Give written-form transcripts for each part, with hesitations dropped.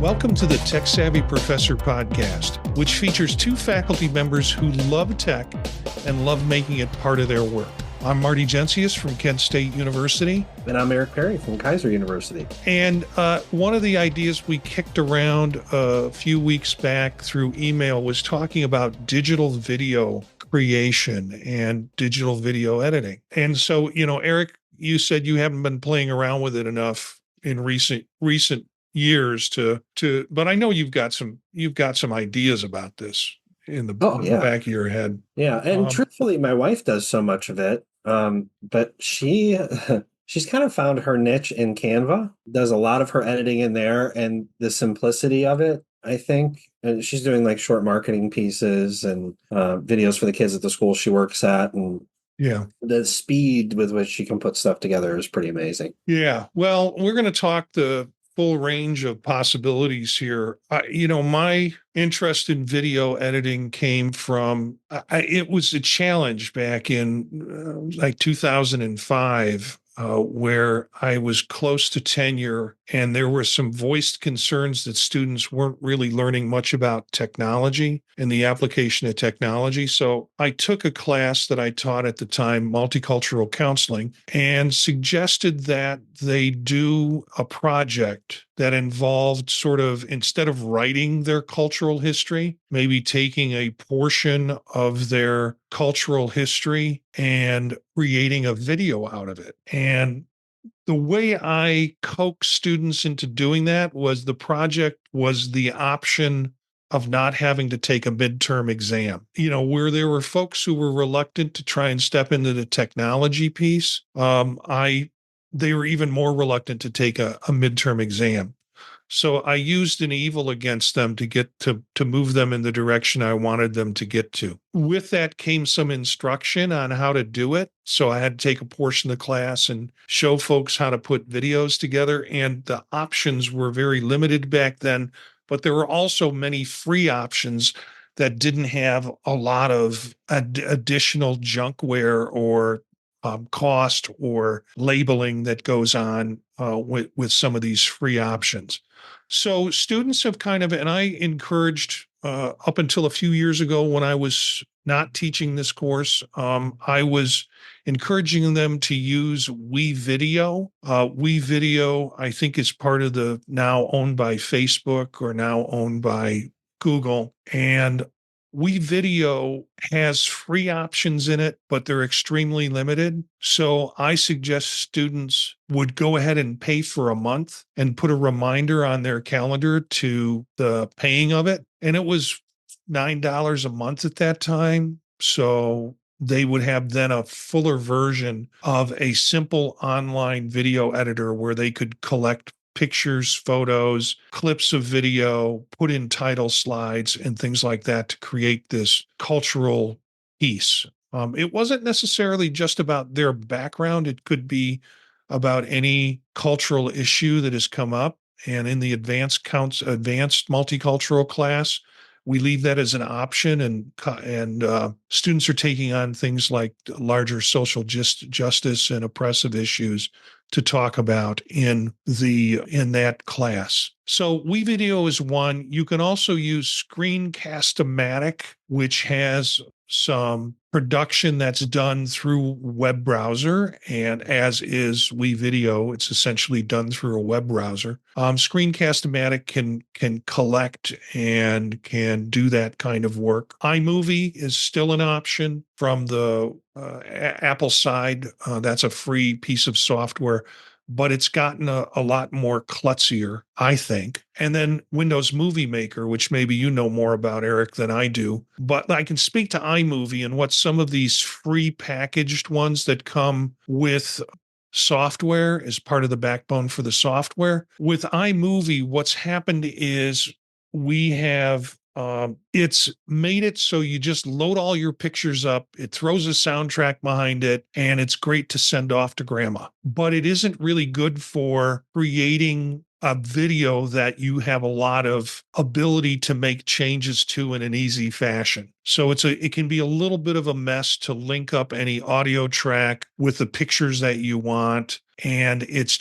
Welcome to the Tech Savvy Professor podcast, which features two faculty members who love tech and love making it part of their work. I'm Marty Jencius from Kent State University. And I'm Eric Perry from Kaiser University. And one of the ideas we kicked around a few weeks back through email was talking about digital video creation and digital video editing. And so, Eric, you said you haven't been playing around with it enough in recent years but I know you've got some ideas about this in the back of your head. Yeah, and truthfully, my wife does so much of it, but she's kind of found her niche in Canva. Does a lot of her editing in there, and the simplicity of it, I think. And she's doing like short marketing pieces and videos for the kids at the school she works at, and yeah, the speed with which she can put stuff together is pretty amazing. Yeah, well, we're going to talk the full range of possibilities here. My interest in video editing came from, it was a challenge back in like 2005, where I was close to tenure, and there were some voiced concerns that students weren't really learning much about technology and the application of technology. So I took a class that I taught at the time, multicultural counseling, and suggested that they do a project that involved sort of, instead of writing their cultural history, maybe taking a portion of their cultural history and creating a video out of it. And the way I coaxed students into doing that was the project was the option of not having to take a midterm exam. Where there were folks who were reluctant to try and step into the technology piece, they were even more reluctant to take a midterm exam. So I used an evil against them to get to move them in the direction I wanted them to get to. With that came some instruction on how to do it. So I had to take a portion of the class and show folks how to put videos together. And the options were very limited back then, but there were also many free options that didn't have a lot of additional junkware or cost or labeling that goes on with some of these free options. So students have and I encouraged up until a few years ago when I was not teaching this course, I was encouraging them to use WeVideo. WeVideo, I think, is part of the now owned by Facebook or now owned by Google. And WeVideo has free options in it, but they're extremely limited. So I suggest students would go ahead and pay for a month and put a reminder on their calendar to the paying of it. And it was $9 a month at that time. So they would have then a fuller version of a simple online video editor where they could collect pictures, photos, clips of video, put in title slides and things like that to create this cultural piece. It wasn't necessarily just about their background. It could be about any cultural issue that has come up. And in the advanced multicultural class, we leave that as an option, and students are taking on things like larger social justice and oppressive issues to talk about in that class. So WeVideo is one. You can also use Screencast-O-Matic, which has some production that's done through web browser, and as is WeVideo, it's essentially done through a web browser. Screencast-O-Matic can collect and can do that kind of work. iMovie is still an option from the Apple side. That's a free piece of software, but it's gotten a lot more klutzier, I think. And then Windows Movie Maker, which maybe you know more about, Eric, than I do. But I can speak to iMovie and what some of these free packaged ones that come with software as part of the backbone for the software. With iMovie, what's happened is we have it's made it so you just load all your pictures up, it throws a soundtrack behind it, and it's great to send off to grandma. But it isn't really good for creating a video that you have a lot of ability to make changes to in an easy fashion. So it can be a little bit of a mess to link up any audio track with the pictures that you want. And it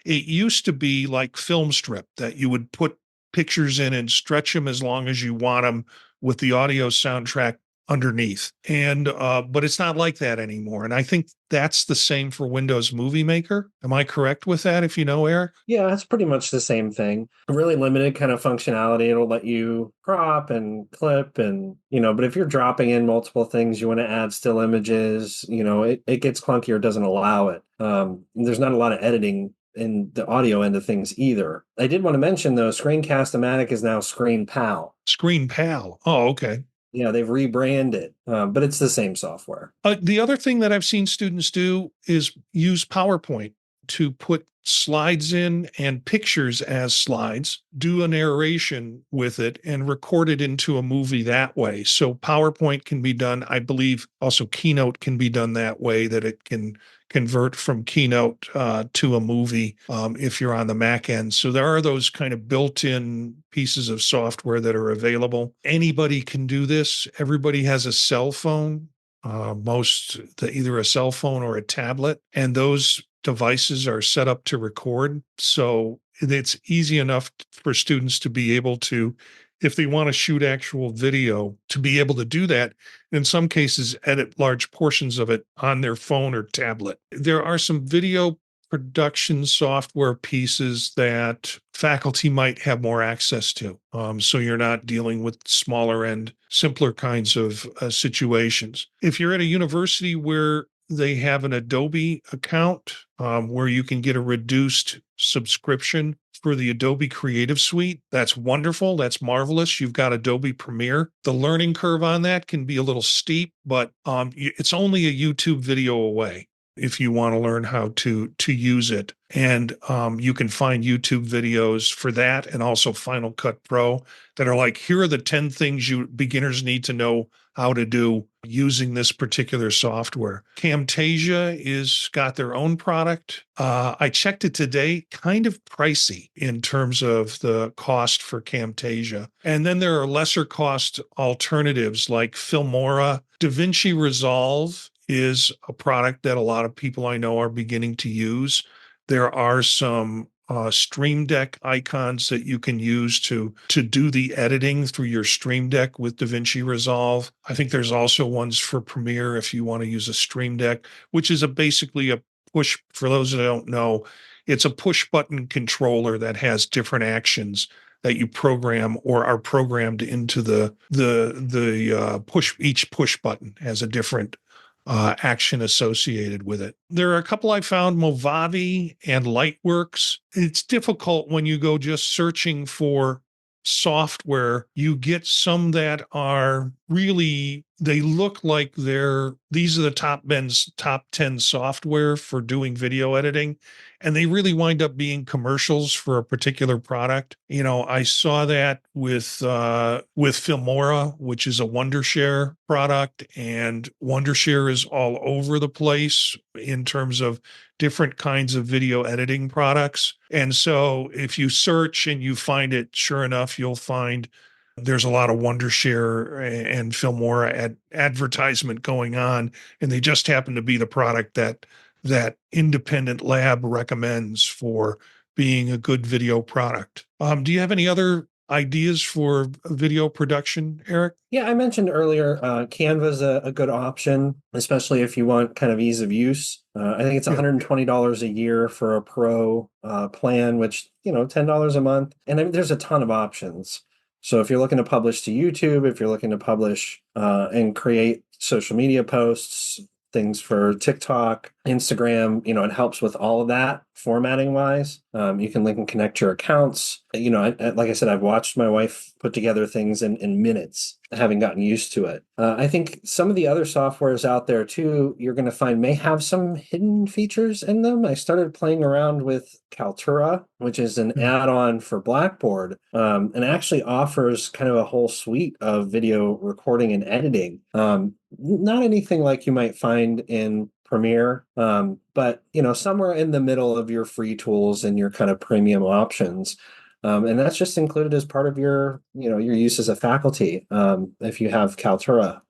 used to be like film strip that you would put pictures in and stretch them as long as you want them with the audio soundtrack underneath. And but it's not like that anymore. And I think that's the same for Windows Movie Maker. Am I correct with that, if you know, Eric? Yeah, it's pretty much the same thing. Really limited kind of functionality. It'll let you crop and clip and, but if you're dropping in multiple things, you want to add still images, it gets clunky or doesn't allow it. There's not a lot of editing in the audio end of things either. I did want to mention though, Screencast-O-Matic is now Screen Pal. Screen Pal. Oh, okay. Yeah, they've rebranded, but it's the same software. The other thing that I've seen students do is use PowerPoint to put slides in and pictures as slides, do a narration with it, and record it into a movie that way. So PowerPoint can be done. I believe also Keynote can be done that way, that it can convert from Keynote to a movie if you're on the Mac end. So there are those kind of built-in pieces of software that are available. Anybody can do this. Everybody has a cell phone, either a cell phone or a tablet, and those devices are set up to record. So it's easy enough for students to be able to, if they want to shoot actual video, to be able to do that. In some cases, edit large portions of it on their phone or tablet. There are some video production software pieces that faculty might have more access to. So you're not dealing with smaller end, simpler kinds of situations. If you're at a university where they have an Adobe account where you can get a reduced subscription for the Adobe Creative Suite, that's wonderful. That's marvelous. You've got Adobe Premiere. The learning curve on that can be a little steep, but it's only a YouTube video away if you want to learn how to use it. And you can find YouTube videos for that, and also Final Cut Pro, that are like, here are the 10 things you beginners need to know how to do using this particular software. Camtasia is got their own product. I checked it today, kind of pricey in terms of the cost for Camtasia. And then there are lesser cost alternatives like Filmora. DaVinci Resolve is a product that a lot of people I know are beginning to use. There are some Stream Deck icons that you can use to do the editing through your Stream Deck with DaVinci Resolve. I think there's also ones for Premiere if you want to use a Stream Deck, which is basically a push. For those that don't know, it's a push button controller that has different actions that you program or are programmed into the push. Each push button has a different action associated with it. There are a couple I found, Movavi and Lightworks. It's difficult when you go just searching for software. You get some that are really, they look like these are the top 10 software for doing video editing, and they really wind up being commercials for a particular product. I saw that with Filmora, which is a Wondershare product, and Wondershare is all over the place in terms of different kinds of video editing products. And so if you search and you find it, sure enough, you'll find there's a lot of Wondershare and Filmora advertisement going on, and they just happen to be the product that independent lab recommends for being a good video product. Do you have any other ideas for video production, Eric? Yeah, I mentioned earlier, Canva is a good option, especially if you want kind of ease of use. I think it's $120 a year for a pro plan, which, $10 a month. And I mean, there's a ton of options. So if you're looking to publish to YouTube, if you're looking to publish and create social media posts, things for TikTok, Instagram, it helps with all of that formatting wise. You can link and connect your accounts. Like I said, I've watched my wife put together things in minutes, having gotten used to it. I think some of the other softwares out there too, you're going to find may have some hidden features in them. I started playing around with Kaltura, which is an add-on for Blackboard, and actually offers kind of a whole suite of video recording and editing. Not anything like you might find in Premiere, but somewhere in the middle of your free tools and your kind of premium options. And that's just included as part of your use as a faculty if you have Kaltura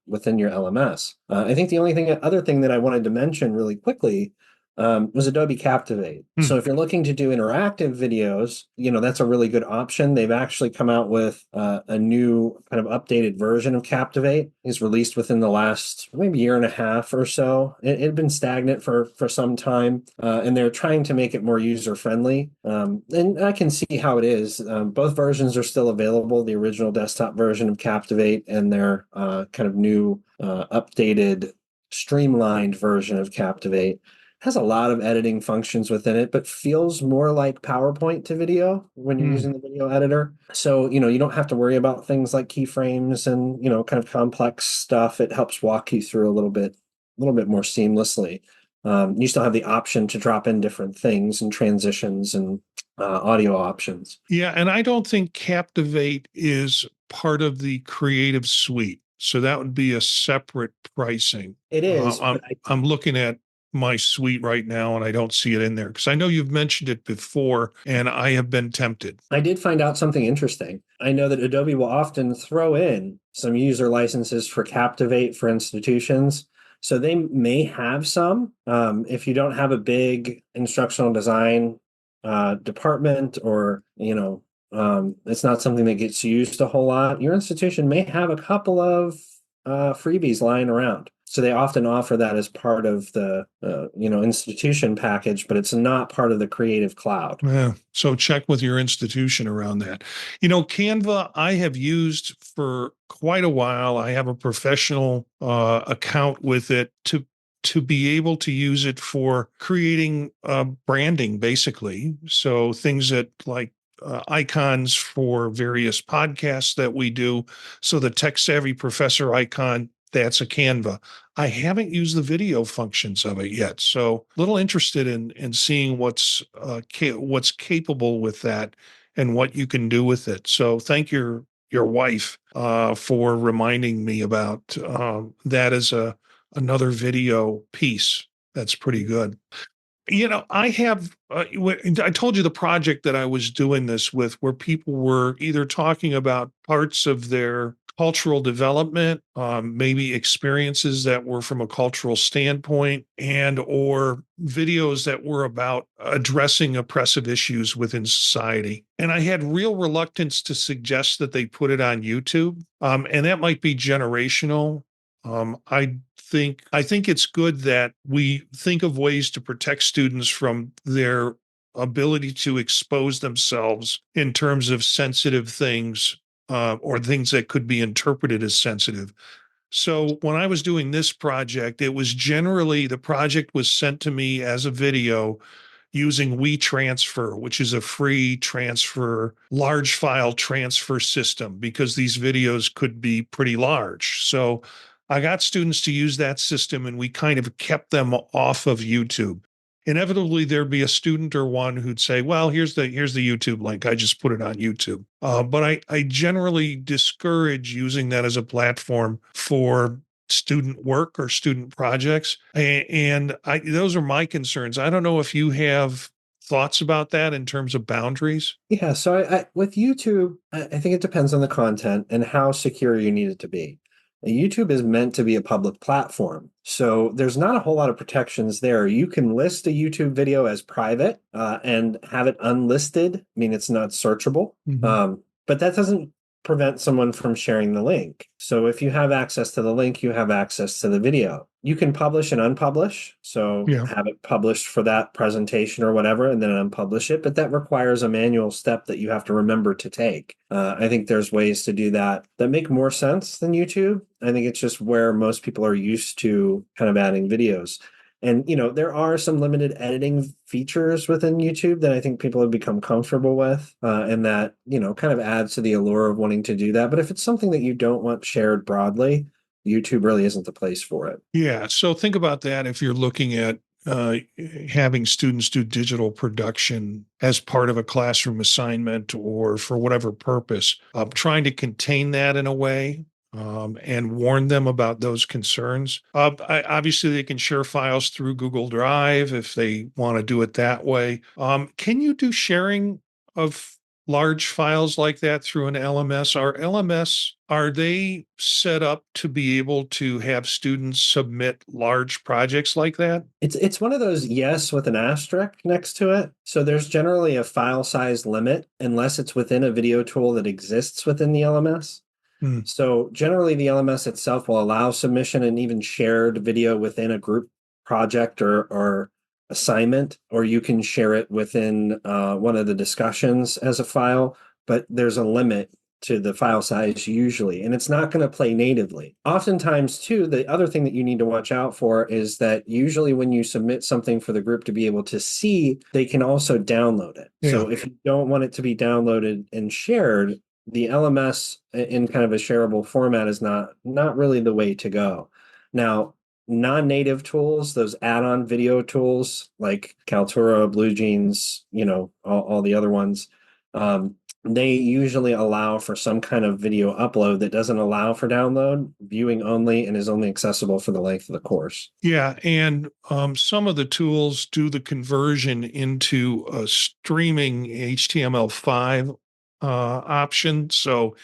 within your LMS. I think the other thing that I wanted to mention really quickly was Adobe Captivate. Hmm. So if you're looking to do interactive videos, that's a really good option. They've actually come out with a new kind of updated version of Captivate. It's released within the last maybe year and a half or so. It had been stagnant for some time, and they're trying to make it more user friendly. And I can see how it is. Both versions are still available: the original desktop version of Captivate and their kind of new updated streamlined version of Captivate. Has a lot of editing functions within it, but feels more like PowerPoint to video when you're Hmm. using the video editor. So, you don't have to worry about things like keyframes and, kind of complex stuff. It helps walk you through a little bit more seamlessly. You still have the option to drop in different things and transitions and audio options. Yeah, and I don't think Captivate is part of the Creative Suite. So that would be a separate pricing. It is, but I'm looking at my suite right now and I don't see it in there because I know you've mentioned it before and I have been tempted. I did find out something interesting. I know that Adobe will often throw in some user licenses for Captivate for institutions. So they may have some. If you don't have a big instructional design department, or it's not something that gets used a whole lot, your institution may have a couple of freebies lying around. So they often offer that as part of the institution package, but it's not part of the Creative Cloud. Yeah. So check with your institution around that. Canva I have used for quite a while. I have a professional account with it to be able to use it for creating branding, basically. So things that like icons for various podcasts that we do. So the tech savvy professor icon, that's a Canva. I haven't used the video functions of it yet, so a little interested in seeing what's capable with that and what you can do with it. So thank your wife for reminding me about that as another video piece. That's pretty good. I have, I told you the project that I was doing this with, where people were either talking about parts of their cultural development, maybe experiences that were from a cultural standpoint, and or videos that were about addressing oppressive issues within society. And I had real reluctance to suggest that they put it on YouTube. And that might be generational. I think it's good that we think of ways to protect students from their ability to expose themselves in terms of sensitive things or things that could be interpreted as sensitive. So when I was doing this project, the project was sent to me as a video using WeTransfer, which is a free large file transfer system, because these videos could be pretty large. So I got students to use that system and we kind of kept them off of YouTube. Inevitably, there'd be a student or one who'd say, well, here's the YouTube link. I just put it on YouTube. But I generally discourage using that as a platform for student work or student projects. And those are my concerns. I don't know if you have thoughts about that in terms of boundaries. Yeah, so with YouTube, I think it depends on the content and how secure you need it to be. YouTube is meant to be a public platform, so there's not a whole lot of protections there. You can list a YouTube video as private and have it unlisted, I mean it's not searchable, Mhm. but that doesn't prevent someone from sharing the link. So if you have access to the link, you have access to the video. You can publish and unpublish. So Yeah. have it published for that presentation or whatever, and then unpublish it. But that requires a manual step that you have to remember to take. I think there's ways to do that that make more sense than YouTube. I think it's just where most people are used to kind of adding videos. And there are some limited editing features within YouTube that I think people have become comfortable with, and that kind of adds to the allure of wanting to do that. But if it's something that you don't want shared broadly, YouTube really isn't the place for it. Yeah. So think about that if you're looking at uh, having students do digital production as part of a classroom assignment or for whatever purpose, trying to contain that in a way and warn them about those concerns. Obviously, they can share files through Google Drive if they want to do it that way. Can you do sharing of large files like that through an LMS? Are they set up to be able to have students submit large projects like that? It's one of those yes with an asterisk next to it. So there's generally a file size limit unless it's within a video tool that exists within the LMS. Hmm. So generally, the LMS itself will allow submission and even shared video within a group project or assignment, or you can share it within one of the discussions as a file. But there's a limit to the file size usually, and it's not going to play natively. Oftentimes, too, the other thing that you need to watch out for is that usually when you submit something for the group to be able to see, they can also download it. Yeah. So if you don't want it to be downloaded and shared, the LMS in kind of a shareable format is not really the way to go. Now, non-native tools, those add-on video tools like Kaltura, BlueJeans, all the other ones, they usually allow for some kind of video upload that doesn't allow for download, viewing only, and is only accessible for the length of the course. Yeah, and some of the tools do the conversion into a streaming HTML5 option, so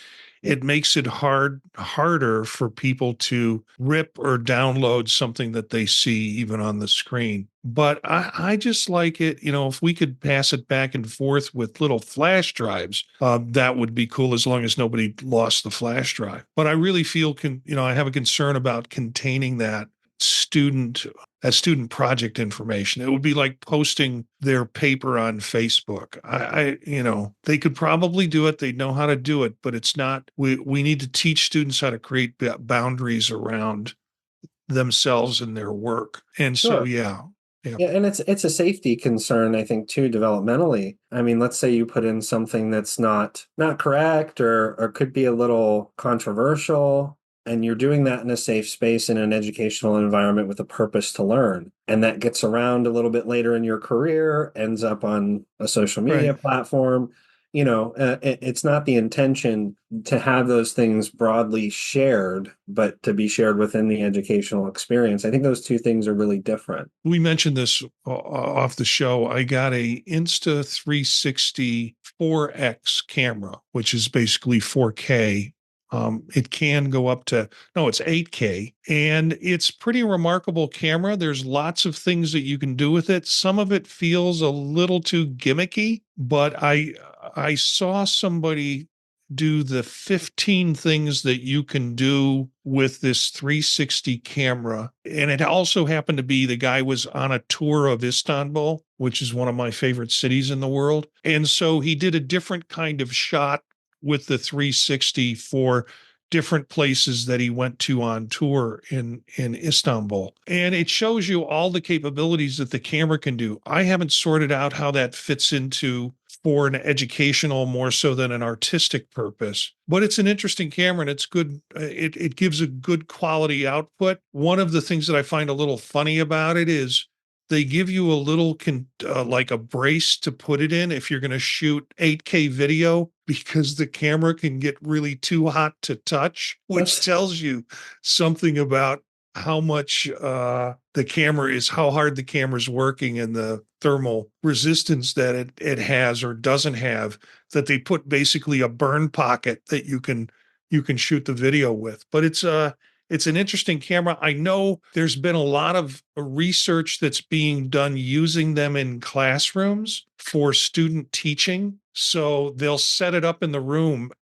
it makes it harder for people to rip or download something that they see even on the screen. But I just like it, if we could pass it back and forth with little flash drives, that would be cool as long as nobody lost the flash drive. But I really feel, I have a concern about containing student student project information. It would be like posting their paper on Facebook. They could probably do it. They know how to do it, but it's not, we need to teach students how to create boundaries around themselves and their work. And so, Sure. yeah. Yeah. Yeah, and it's a safety concern, I think, too, developmentally. I mean, let's say you put in something that's not correct or could be a little controversial, and you're doing that in a safe space in an educational environment with a purpose to learn. And that gets around a little bit later in your career, ends up on a social Right. media platform. It's not the intention to have those things broadly shared, but to be shared within the educational experience. I think those two things are really different. We mentioned this off the show. I got a Insta 360 4X camera, which is basically 4K. It can go up to, no, it's 8K, and it's pretty remarkable camera. There's lots of things that you can do with it. Some of it feels a little too gimmicky, but I saw somebody do the 15 things that you can do with this 360 camera. And it also happened to be the guy was on a tour of Istanbul, which is one of my favorite cities in the world. And so he did a different kind of shot with the 360 for different places that he went to on tour in Istanbul. And it shows you all the capabilities that the camera can do. I haven't sorted out how that fits into for an educational more so than an artistic purpose. But it's an interesting camera and it's good. It gives a good quality output. One of the things that I find a little funny about it is they give you a little like a brace to put it in if you're going to shoot 8K video because the camera can get really too hot to touch, which tells you something about how much how hard the camera's working and the thermal resistance that it has or doesn't have, that they put basically a burn pocket that you can shoot the video with. But it's an interesting camera. I know there's been a lot of research that's being done using them in classrooms for student teaching. So they'll set it up in the room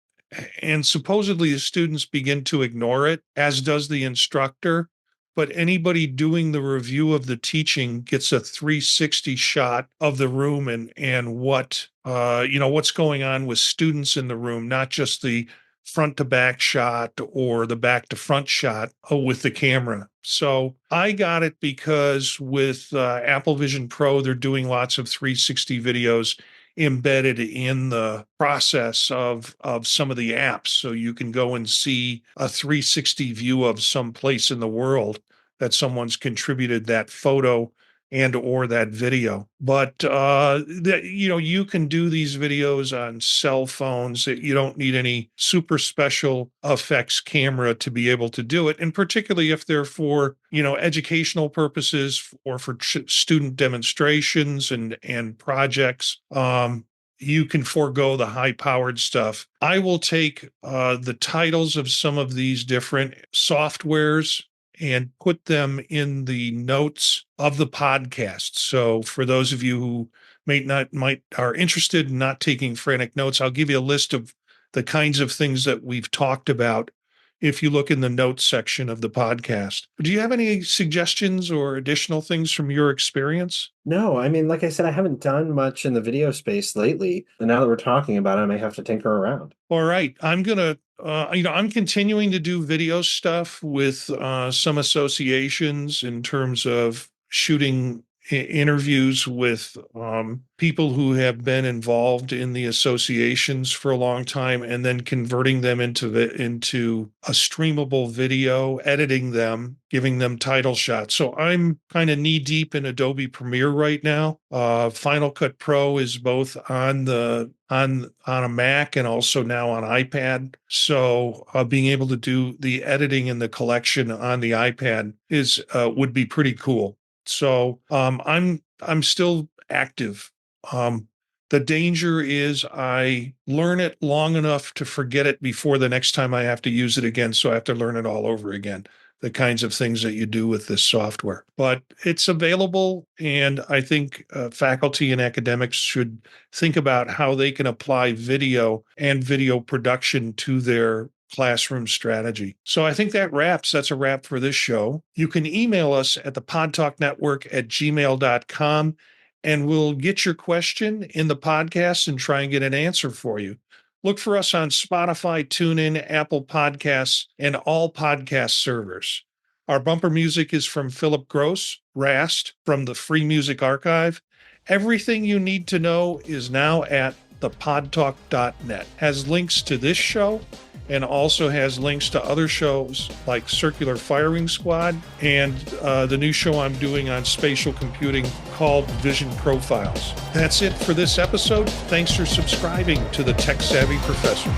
and supposedly the students begin to ignore it, as does the instructor. But anybody doing the review of the teaching gets a 360 shot of the room and what's going on with students in the room, not just the front to back shot or the back to front shot with the camera. So I got it because with Apple Vision Pro, they're doing lots of 360 videos embedded in the process of some of the apps. So you can go and see a 360 view of some place in the world that someone's contributed that photo and or that video. But you can do these videos on cell phones. You don't need any super special effects camera to be able to do it, and particularly if they're for educational purposes or for student demonstrations and projects. you can forego the high powered stuff. I will take the titles of some of these different softwares and put them in the notes of the podcast. So for those of you who might are interested in not taking frantic notes, I'll give you a list of the kinds of things that we've talked about if you look in the notes section of the podcast. Do you have any suggestions or additional things from your experience? No, I mean, like I said, I haven't done much in the video space lately. And now that we're talking about it, I may have to tinker around. All right. I'm continuing to do video stuff with some associations in terms of shooting interviews with people who have been involved in the associations for a long time, and then converting them into a streamable video, editing them, giving them title shots. So I'm kind of knee deep in Adobe Premiere right now. Final Cut Pro is both on a Mac and also now on iPad. So being able to do the editing and the collection on the iPad would be pretty cool. So I'm still active. The danger is I learn it long enough to forget it before the next time I have to use it again. So I have to learn it all over again, the kinds of things that you do with this software. But it's available, and I think faculty and academics should think about how they can apply video and video production to their classroom strategy. So I think that's a wrap for this show. You can email us at the podtalknetwork@gmail.com, and we'll get your question in the podcast and try and get an answer for you. Look for us on Spotify, TuneIn, Apple Podcasts, and all podcast servers. Our bumper music is from Philip Gross, Rast, from the Free Music Archive. Everything you need to know is now at thepodtalk.net. Has links to this show, and also has links to other shows like Circular Firing Squad and the new show I'm doing on spatial computing called Vision Profiles. That's it for this episode. Thanks for subscribing to the Tech Savvy Professor.